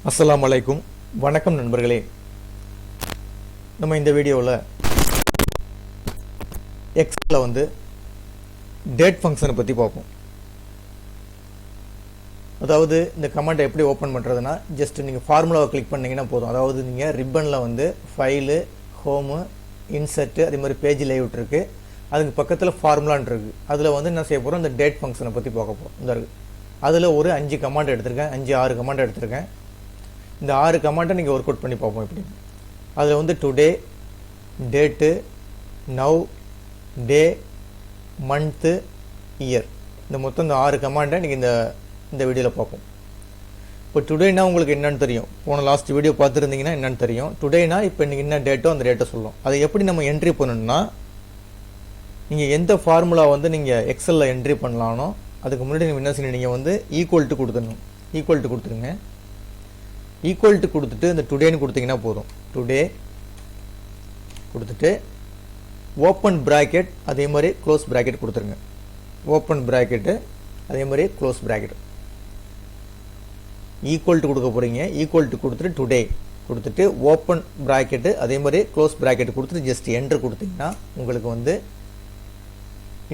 அஸ்ஸலாமு அலைக்கும். வணக்கம் நண்பர்களே. நம்ம இந்த வீடியோவில் எக்ஸலில் வந்து டேட் ஃபங்க்ஷனை பற்றி பார்ப்போம். அதாவது இந்த கமெண்ட்டை எப்படி ஓப்பன் பண்ணுறதுனா, ஜஸ்ட் நீங்கள் ஃபார்முலாவை கிளிக் பண்ணிங்கன்னா போதும். அதாவது நீங்கள் ரிப்பனில் வந்து ஃபைலு, ஹோமு, இன்சர்ட்டு, அதே மாதிரி பேஜ் லேஅவுட் இருக்குது. அதுக்கு பக்கத்தில் ஃபார்முலான் இருக்குது. அதில் வந்து என்ன செய்ய போகிறோம், இந்த டேட் ஃபங்க்ஷனை பற்றி பார்க்க போகிறோம். இந்த இருக்குது. அதில் ஒரு 5 கமாண்ட் எடுத்திருக்கேன், 5-6 கமாண்ட் எடுத்திருக்கேன். இந்த 6 கமாண்டை நீங்கள் ஒர்க் அவுட் பண்ணி பார்ப்போம் எப்படி. அதில் வந்து டுடே, டேட்டு, நவ், டே, மந்த்து, இயர், இந்த மொத்தம் இந்த 6 கமாண்டை நீங்கள் இந்த வீடியோவில் பார்ப்போம். இப்போ டுடேனா உங்களுக்கு என்னென்னு தெரியும், போன லாஸ்ட் வீடியோ பார்த்துருந்தீங்கன்னா என்னென்னு தெரியும். டுடேனா இப்போ நீங்கள் என்ன டேட்டோ அந்த டேட்டை சொல்லலாம். அதை எப்படி நம்ம என்ட்ரி பண்ணணும்னா, நீங்கள் எந்த ஃபார்முலா வந்து நீங்கள் எக்ஸலில் என்ட்ரி பண்ணலானோ அதுக்கு முன்னாடி நீங்கள் என்ன செய்யணும், நீங்கள் வந்து ஈக்குவல் டு கொடுத்துடணும். ஈக்குவல் டு கொடுத்துருங்க. ஈக்குவல் டு கொடுத்துட்டு இந்த டுடேன்னு கொடுத்தீங்கன்னா போதும். டுடே கொடுத்துட்டு ஓப்பன் ப்ராக்கெட் அதே மாதிரி க்ளோஸ் ப்ராக்கெட் கொடுத்துருங்க. ஓப்பன் ப்ராக்கெட்டு அதே மாதிரி க்ளோஸ் ப்ராக்கெட். ஈக்குவல் டு கொடுக்க போகிறீங்க. ஈக்குவல் டு கொடுத்துட்டு டுடே கொடுத்துட்டு ஓப்பன் ப்ராக்கெட்டு அதே மாதிரி க்ளோஸ் ப்ராக்கெட் கொடுத்துட்டு ஜஸ்ட் என்ட்ரு கொடுத்தீங்கன்னா உங்களுக்கு வந்து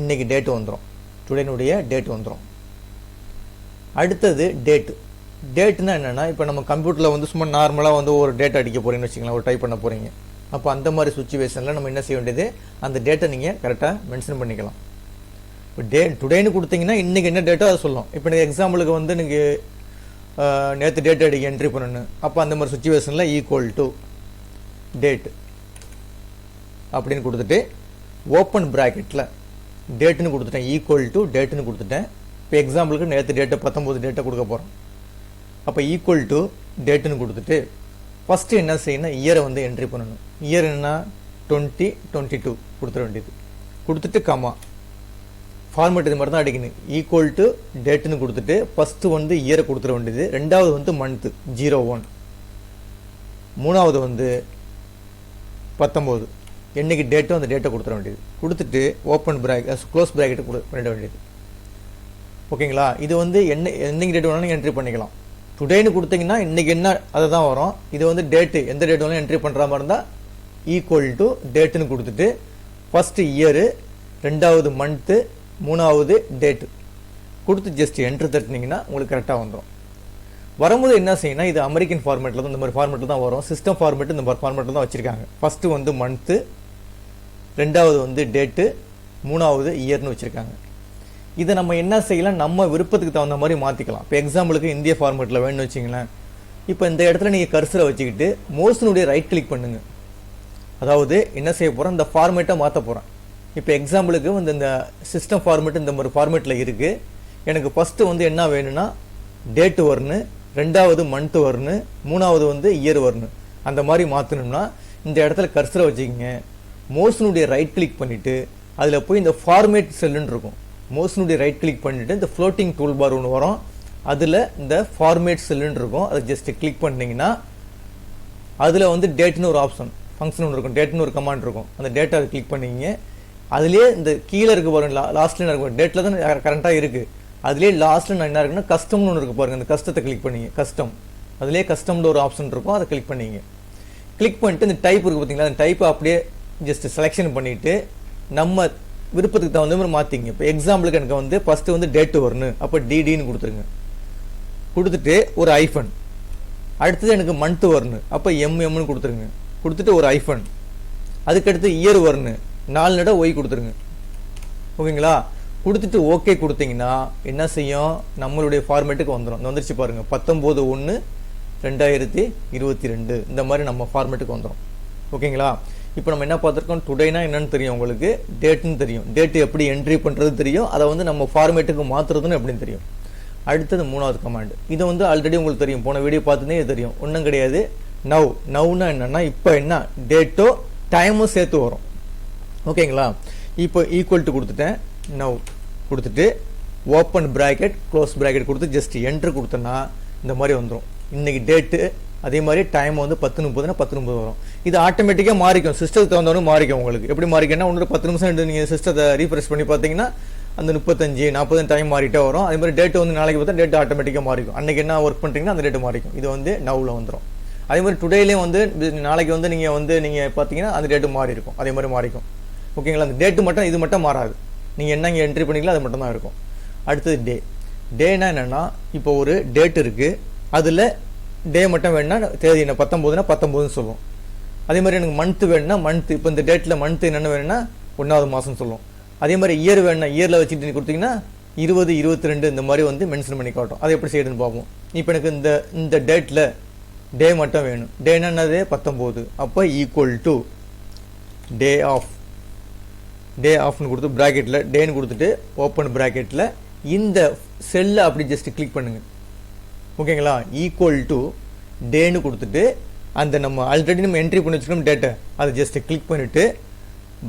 இன்றைக்கி டேட்டு வந்துடும். டுடேனுடைய டேட் வந்துடும். அடுத்தது டேட்டு. டேட்னா என்னென்னா, இப்போ நம்ம கம்ப்யூட்டரில் வந்து சும்மா நார்மலாக வந்து ஒரு டேட் அடிக்க போகிறீங்கன்னு வச்சுக்கலாம், ஒரு டைப் பண்ண போகிறீங்க. அப்போ அந்த மாதிரி சுச்சுவேஷனில் நம்ம என்ன செய்ய வேண்டியது, அந்த டேட்டை நீங்கள் கரெக்டாக மென்ஷன் பண்ணிக்கலாம். இப்போ டுடேன்னு கொடுத்தீங்கன்னா இன்றைக்கி என்ன டேட்டோ அதை சொல்லும். இப்போ நீங்கள் எக்ஸாம்பிளுக்கு வந்து நீங்கள் நேற்று டேட் அடிக்க என்ட்ரி பண்ணணும். அப்போ அந்த மாதிரி சுச்சுவேஷனில் ஈக்குவல் டு டேட்டு அப்படின்னு கொடுத்துட்டு ஓப்பன் ப்ராக்கெட்டில் டேட்டுன்னு கொடுத்துட்டேன். ஈக்குவல் டு டேட்டுன்னு கொடுத்துட்டேன். இப்போ எக்ஸாம்பிளுக்கு நேற்று டேட்டை 19 டேட்டை கொடுக்க போகிறோம். அப்போ ஈக்குவல் டு டேட்டுன்னு கொடுத்துட்டு ஃபஸ்ட்டு என்ன செய்யணும், இயரை வந்து என்ட்ரி பண்ணணும். இயர் என்ன 2022 கொடுத்துட வேண்டியது. கொடுத்துட்டு கமா ஃபார்மேட் இது மாதிரி தான் அடிக்கணும். ஈக்குவல் டு டேட்டுன்னு கொடுத்துட்டு ஃபஸ்ட்டு வந்து இயரை கொடுத்துட வேண்டியது. ரெண்டாவது வந்து மந்த்து 01, மூணாவது வந்து 19 என்னைக்கு டேட்டோ அந்த டேட்டை கொடுத்துட வேண்டியது. கொடுத்துட்டு ஓப்பன் ப்ராக்கெட் க்ளோஸ் ப்ராக்கெட்டு பண்ணிட வேண்டியது. ஓகேங்களா. இது வந்து என்னைக்கு டேட் வேணாலும் என்ட்ரி பண்ணிக்கலாம். டுடேன்னு கொடுத்தீங்கன்னா இன்றைக்கி என்ன அதை தான் வரும். இது வந்து டேட்டு எந்த டேட் வேணாலும் என்ட்ரி பண்ணுற மாதிரி இருந்தால் ஈக்குவல் டு டேட்டுன்னு கொடுத்துட்டு ஃபஸ்ட்டு இயரு, ரெண்டாவது மந்த்து, மூணாவது டேட்டு கொடுத்து ஜஸ்ட் என்ட்ரு தட்டினீங்கன்னா உங்களுக்கு கரெக்டாக வந்துடும். வரும்போது என்ன செய்யணும், இது அமெரிக்கன் ஃபார்மேட்டில் தான், இந்த மாதிரி ஃபார்மேட்டில் தான் வரும். சிஸ்டம் ஃபார்மேட்டு இந்த மாதிரி ஃபார்மேட்டில் தான் வச்சுருக்காங்க. ஃபஸ்ட்டு வந்து மந்த்து, ரெண்டாவது வந்து டேட்டு, மூணாவது இயர்னு வச்சுருக்காங்க. இதை நம்ம என்ன செய்யலாம், நம்ம விருப்பத்துக்கு தகுந்த மாதிரி மாற்றிக்கலாம். இப்போ எக்ஸாம்பிளுக்கு இந்திய ஃபார்மேட்டில் வேணும்னு வச்சிங்களேன். இப்போ இந்த இடத்துல நீங்கள் கர்சரை வச்சுக்கிட்டு மவுஸினுடைய ரைட் கிளிக் பண்ணுங்கள். அதாவது என்ன செய்ய போகிறோம், இந்த ஃபார்மேட்டை மாற்ற போகிறேன். இப்போ எக்ஸாம்பிளுக்கு வந்து இந்த சிஸ்டம் ஃபார்மேட்டு இந்த மாதிரி ஃபார்மேட்டில் இருக்குது. எனக்கு ஃபஸ்ட்டு வந்து என்ன வேணும்னா டேட்டு வரணும், ரெண்டாவது மந்த்து வரணும், மூணாவது வந்து இயர் வரணும். அந்த மாதிரி மாற்றணும்னா இந்த இடத்துல கர்சரை வச்சுக்கிங்க. மவுஸினுடைய ரைட் கிளிக் பண்ணிவிட்டு அதில் போய் இந்த ஃபார்மேட் செல்லுன்னு இருக்கும். மவுஸினுடைய ரைட் கிளிக் பண்ணிவிட்டு இந்த ஃப்ளோட்டிங் டூல் பார் ஒன்று வரும். அதில் இந்த ஃபார்மேட் செல்லுன்னு இருக்கும். அதை ஜஸ்ட் கிளிக் பண்ணிங்கன்னா அதில் வந்து டேட்டுன்னு ஒரு ஆப்ஷன் ஃபங்க்ஷன் ஒன்று இருக்கும். டேட்டுன்னு ஒரு கமாண்ட் இருக்கும். அந்த டேட்டாவை கிளிக் பண்ணிங்க. அதுலேயே இந்த கீழே இருக்க பாருங்க, லாஸ்ட்டில் என்ன இருக்கும், டேட்டில் தான் கரெக்டாக இருக்குது. அதுலேயே லாஸ்ட்டில் நான் என்ன இருக்குன்னா கஸ்டம்னு ஒன்று இருக்குது பாருங்கள். அந்த கஸ்டத்தை கிளிக் பண்ணிங்க. கஸ்டம் அதுலேயே கஸ்டம்னு ஒரு ஆப்ஷன் இருக்கும். அதை கிளிக் பண்ணிங்க. கிளிக் பண்ணிட்டு இந்த டைப் இருக்குது பார்த்தீங்களா, அந்த டைப்பை அப்படியே ஜஸ்ட் செலெக்ஷன் பண்ணிவிட்டு நம்ம விருப்பத்துக்கு தகுந்த மாதிரி மாற்றிங்க. இப்போ எக்ஸாம்பிளுக்கு எனக்கு வந்து ஃபஸ்ட்டு வந்து டேட்டு வரணும். அப்போ டிடின்னு கொடுத்துருங்க. கொடுத்துட்டு ஒரு ஐஃபன். அடுத்தது எனக்கு மந்த்து வரணும். அப்போ எம்எம்னு கொடுத்துருங்க. கொடுத்துட்டு ஒரு ஐஃபன். அதுக்கடுத்து இயர் வரணும். 4 நட ஒய் கொடுத்துருங்க. ஓகேங்களா. கொடுத்துட்டு ஓகே கொடுத்தீங்கன்னா என்ன செய்யும், நம்மளுடைய ஃபார்மேட்டுக்கு வந்துடும். இந்த வந்துருச்சு பாருங்கள், 19/1/2022 இந்த மாதிரி நம்ம ஃபார்மேட்டுக்கு வந்துடும். ஓகேங்களா. இப்போ நம்ம என்ன பார்த்துருக்கோம், டுடேனா என்னன்னு தெரியும் உங்களுக்கு, டேட்டுன்னு தெரியும். டேட்டு எப்படி என்ட்ரி பண்ணுறது தெரியும். அதை வந்து நம்ம ஃபார்மேட்டுக்கு மாற்றுறதுன்னு எப்படின்னு தெரியும். அடுத்தது மூணாவது கமாண்ட். இதை வந்து ஆல்ரெடி உங்களுக்கு தெரியும், போன வீடியோ பார்த்துனே தெரியும். ஒன்றும் கிடையாது. நவ்னா என்னென்னா இப்போ என்ன டேட்டோ டைமும் சேர்த்து வரும். ஓகேங்களா. இப்போ ஈக்குவல் டு கொடுத்துட்டேன். நவ் கொடுத்துட்டு ஓப்பன் ப்ராக்கெட் க்ளோஸ் ப்ராக்கெட் கொடுத்து ஜஸ்ட் என்ட்ரு கொடுத்தோன்னா இந்த மாதிரி வந்துடும். இன்றைக்கி டேட்டு அதே மாதிரி டைம் வந்து 10:30னா 10:30 வரும். இது ஆட்டோமேட்டிக்காக மாறிக்கும். சிஸ்டத்துக்கு தகுந்தவனும் மாறிக்கும். உங்களுக்கு எப்படி மாறிக்கன்னா, ஒன்று 10 நிமிஷம் நீங்கள் சிஸ்டத்தை ரீஃப்ரெஷ் பண்ணி பார்த்தீங்கன்னா அந்த 35 40 டைம் மாறிட்டே வரும். அதே மாதிரி டேட் வந்து நாளைக்கு பார்த்தா டேட் ஆட்டோமேட்டிக்காக மாறிக்கும். அன்றைக்கி என்ன ஒர்க் பண்ணுறீங்கன்னா அந்த டேட்டு மாறிக்கும். இது வந்து நவ்வில் வந்துடும். அதே மாதிரி டுடேலேயும் வந்து நாளைக்கு வந்து நீங்கள் பார்த்தீங்கன்னா அந்த டேட்டு மாறி இருக்கும். அதே மாதிரி மாறிக்கும். ஓகேங்களா? அந்த டேட்டு மட்டும் இது மட்டும் மாறாது. நீங்கள் என்ன இங்கே என்ட்ரி பண்ணிக்கலாம் அது மட்டும் தான் இருக்கும். அடுத்தது டே. டேனா என்னென்னா இப்போ ஒரு டேட் இருக்குது, அதில் டே மட்டும் வேணுன்னா தேதி என்ன 19னா 19ன்னு சொல்லுவோம். அதே மாதிரி எனக்கு மந்த்து வேணுன்னா மந்த்து, இப்போ இந்த டேட்டில் மந்த்து என்னென்ன வேணும்னா 1வது மாதம் சொல்லுவோம். அதே மாதிரி இயர் வேணுன்னா இயரில் வச்சுட்டு நீ கொடுத்தீங்கன்னா 20 22 இந்த மாதிரி வந்து மென்ஷன் பண்ணி காட்டும். அதை எப்படி செய்யுதுன்னு பார்ப்போம். இப்போ எனக்கு இந்த டேட்டில் டே மட்டும் வேணும். டே என்னது 19. அப்போ ஈக்குவல் டு டே ஆஃப்னு கொடுத்து ப்ராக்கெட்டில் டேன்னு கொடுத்துட்டு ஓப்பன் ப்ராக்கெட்டில் இந்த செல்லை அப்படி ஜஸ்ட் கிளிக் பண்ணுங்கள். ஓகேங்களா? ஈக்குவல் டு டேன்னு கொடுத்துட்டு அந்த நம்ம ஆல்ரெடி நம்ம என்ட்ரி பண்ணி வச்சுக்கணும் டேட்டை, அதை ஜஸ்ட் கிளிக் பண்ணிவிட்டு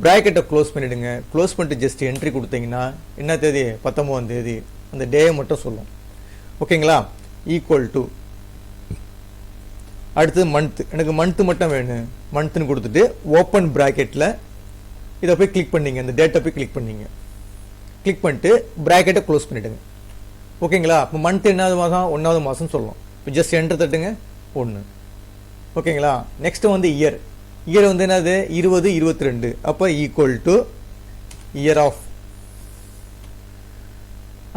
ப்ராக்கெட்டை க்ளோஸ் பண்ணிவிடுங்க. க்ளோஸ் பண்ணிட்டு ஜஸ்ட் என்ட்ரி கொடுத்தீங்கன்னா என்ன தேதி 19ஆம் தேதி அந்த டே மட்டும் சொல்லும். ஓகேங்களா? ஈக்குவல் டு அடுத்தது மந்த்து. எனக்கு மந்த்து மட்டும் வேணும். மந்த்துன்னு கொடுத்துட்டு ஓப்பன் ப்ராக்கெட்டில் இதை போய் கிளிக் பண்ணிங்க, அந்த டேட்டை போய் கிளிக் பண்ணிங்க. கிளிக் பண்ணிட்டு ப்ராக்கெட்டை க்ளோஸ் பண்ணிவிடுங்க. ஓகேங்களா? இப்போ மந்த் என்னாவது மாதம் 1வது மாதம் சொல்லணும். இப்போ ஜஸ்ட் என்ட்ரு தட்டுங்க 1. ஓகேங்களா? நெக்ஸ்ட்டு வந்து இயர். இயர் வந்து என்னது 20 22. அப்போ ஈக்குவல் டு இயர் ஆஃப்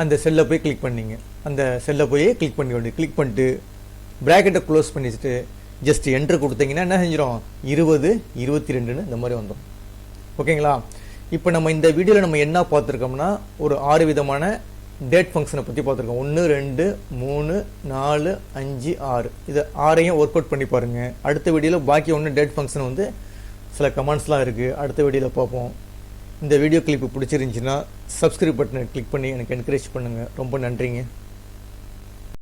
அந்த செல்லை போய் கிளிக் பண்ணிங்க. அந்த செல்லை போய் கிளிக் பண்ணிக்கொண்டு கிளிக் பண்ணிட்டு ப்ராக்கெட்டை க்ளோஸ் பண்ணிச்சுட்டு ஜஸ்ட் என்ட்ரு கொடுத்தீங்கன்னா என்ன செஞ்சிடும் 20 22ன்னு இந்த மாதிரி வந்துடும். ஓகேங்களா? இப்போ நம்ம இந்த வீடியோவில் நம்ம என்ன பார்த்துருக்கோம்னா ஒரு 6 விதமான டேட் ஃபங்க்ஷனை பற்றி பார்த்துருக்கோம். 1 2 3 4 5 6. இதை 6ஐயும் ஒர்க் அவுட் பண்ணி பாருங்கள். அடுத்த வீடியோவில் பாக்கி ஒன்று டேட் ஃபங்க்ஷன் வந்து சில கமெண்ட்ஸ்லாம் இருக்குது, அடுத்த வீடியோவில் பார்ப்போம். இந்த வீடியோ கிளிப்பு பிடிச்சிருந்துச்சின்னா சப்ஸ்கிரைப் பட்டனை கிளிக் பண்ணி எனக்கு என்கரேஜ் பண்ணுங்கள். ரொம்ப நன்றிங்க.